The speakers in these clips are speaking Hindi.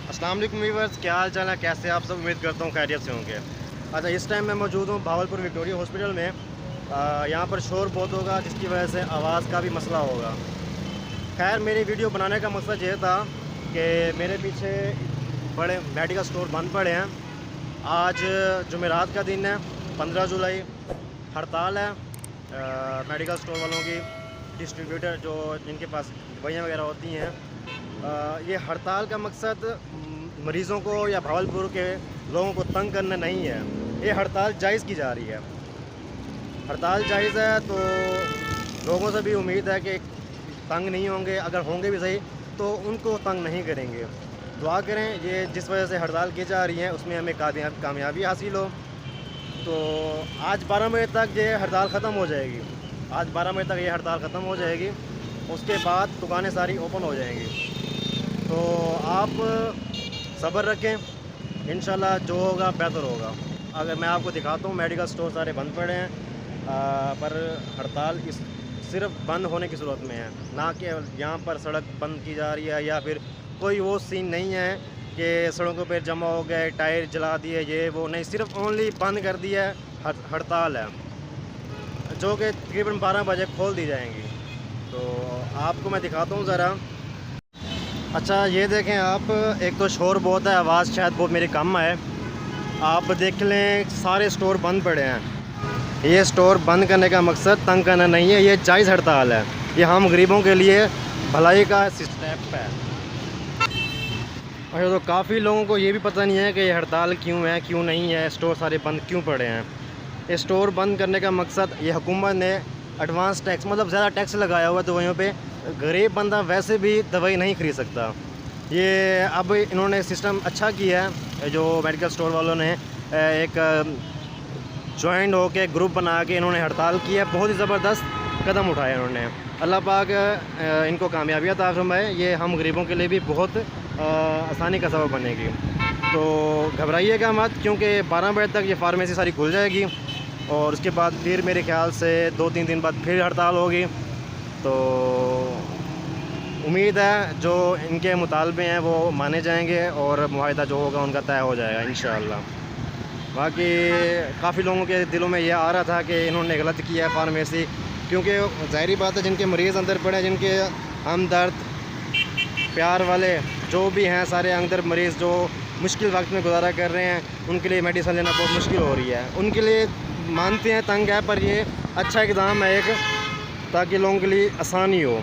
अस्सलाम वालेकुम व्यूअर्स, क्या हाल चाल है, कैसे आप सब। उम्मीद करता हूँ खैरियत से होंगे। अच्छा, इस टाइम मैं मौजूद हूँ भावलपुर विक्टोरिया हॉस्पिटल में। यहाँ पर शोर बहुत होगा जिसकी वजह से आवाज़ का भी मसला होगा। खैर, मेरी वीडियो बनाने का मकसद ये था कि मेरे पीछे बड़े मेडिकल स्टोर बंद पड़े हैं। आज जुमेरात का दिन है, 15 जुलाई। हड़ताल है मेडिकल स्टोर वालों की, डिस्ट्रीब्यूटर जो जिनके पास दवाइयाँ वगैरह होती हैं। ये हड़ताल का मकसद मरीज़ों को या भावलपुर के लोगों को तंग करना नहीं है। ये हड़ताल जायज़ की जा रही है। हड़ताल जायज़ है तो लोगों से भी उम्मीद है कि तंग नहीं होंगे, अगर होंगे भी सही तो उनको तंग नहीं करेंगे। दुआ करें ये जिस वजह से हड़ताल की जा रही है उसमें हमें कामयाबी हासिल हो। तो आज 12 बजे तक ये हड़ताल ख़त्म हो जाएगी। आज 12 बजे तक ये हड़ताल ख़त्म हो जाएगी, उसके बाद दुकानें सारी ओपन हो जाएंगी। तो आप सब्र रखें, इंशाल्लाह जो होगा बेहतर होगा। अगर मैं आपको दिखाता हूँ, मेडिकल स्टोर सारे बंद पड़े हैं, पर हड़ताल इस सिर्फ बंद होने की सूरत में है, ना कि यहाँ पर सड़क बंद की जा रही है या फिर कोई वो सीन नहीं है कि सड़कों पर जमा हो गए, टायर जला दिए, ये वो नहीं, सिर्फ ओनली बंद कर दिया है। हड़ताल है जो कि तकरीबन 12 बजे खोल दी जाएंगी। तो आपको मैं दिखाता हूँ ज़रा। अच्छा, ये देखें आप, एक तो शोर बहुत है, आवाज़ शायद बहुत मेरी कम है। आप देख लें सारे स्टोर बंद पड़े हैं। ये स्टोर बंद करने का मकसद तंग करना नहीं है, ये जायज़ हड़ताल है। ये हम गरीबों के लिए भलाई का स्टेप है। अच्छा, तो काफ़ी लोगों को ये भी पता नहीं है कि ये हड़ताल क्यों है, क्यों नहीं है, स्टोर सारे बंद क्यों पड़े हैं। ये स्टोर बंद करने का मकसद, ये हुकूमत ने एडवांस टैक्स मतलब ज़्यादा टैक्स लगाया हुआ है दवाइयों पे। गरीब बंदा वैसे भी दवाई नहीं ख़रीद सकता। ये अब इन्होंने सिस्टम अच्छा किया है, जो मेडिकल स्टोर वालों ने एक जॉइंट हो के ग्रुप बना के इन्होंने हड़ताल की है। बहुत ही ज़बरदस्त कदम उठाया इन्होंने। अल्लाह पाक इनको कामयाबी अता फरमाए। ये हम गरीबों के लिए भी बहुत आसानी का सबब बनेगी। तो घबराइएगा मत, क्योंकि 12 बजे तक ये फार्मेसी सारी खुल जाएगी और उसके बाद फिर मेरे ख्याल से 2-3 दिन बाद फिर हड़ताल होगी। तो उम्मीद है जो इनके मुतालबे हैं वो माने जाएंगे और मुआहिदा जो होगा उनका तय हो जाएगा इंशाअल्लाह। बाकी काफ़ी लोगों के दिलों में ये आ रहा था कि इन्होंने गलत किया है फार्मेसी, क्योंकि ज़ाहिरी बात है जिनके मरीज़ अंदर पड़े हैं, जिनके हमदर्द प्यार वाले जो भी हैं, सारे अंदर मरीज़ जो मुश्किल वक्त में गुजारा कर रहे हैं, उनके लिए मेडिसिन लेना बहुत मुश्किल हो रही है। उनके लिए मानते हैं तंग है, पर ये अच्छा इक़दाम है एक, ताकि लोगों के लिए आसानी हो।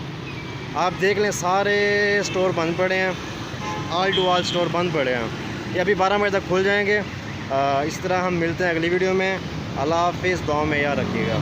आप देख लें सारे स्टोर बंद पड़े हैं, ऑल टू ऑल स्टोर बंद पड़े हैं। ये अभी 12 बजे तक खुल जाएंगे। इस तरह हम मिलते हैं अगली वीडियो में। अल्लाह हाफ़िज़, दुआ में याद रखिएगा।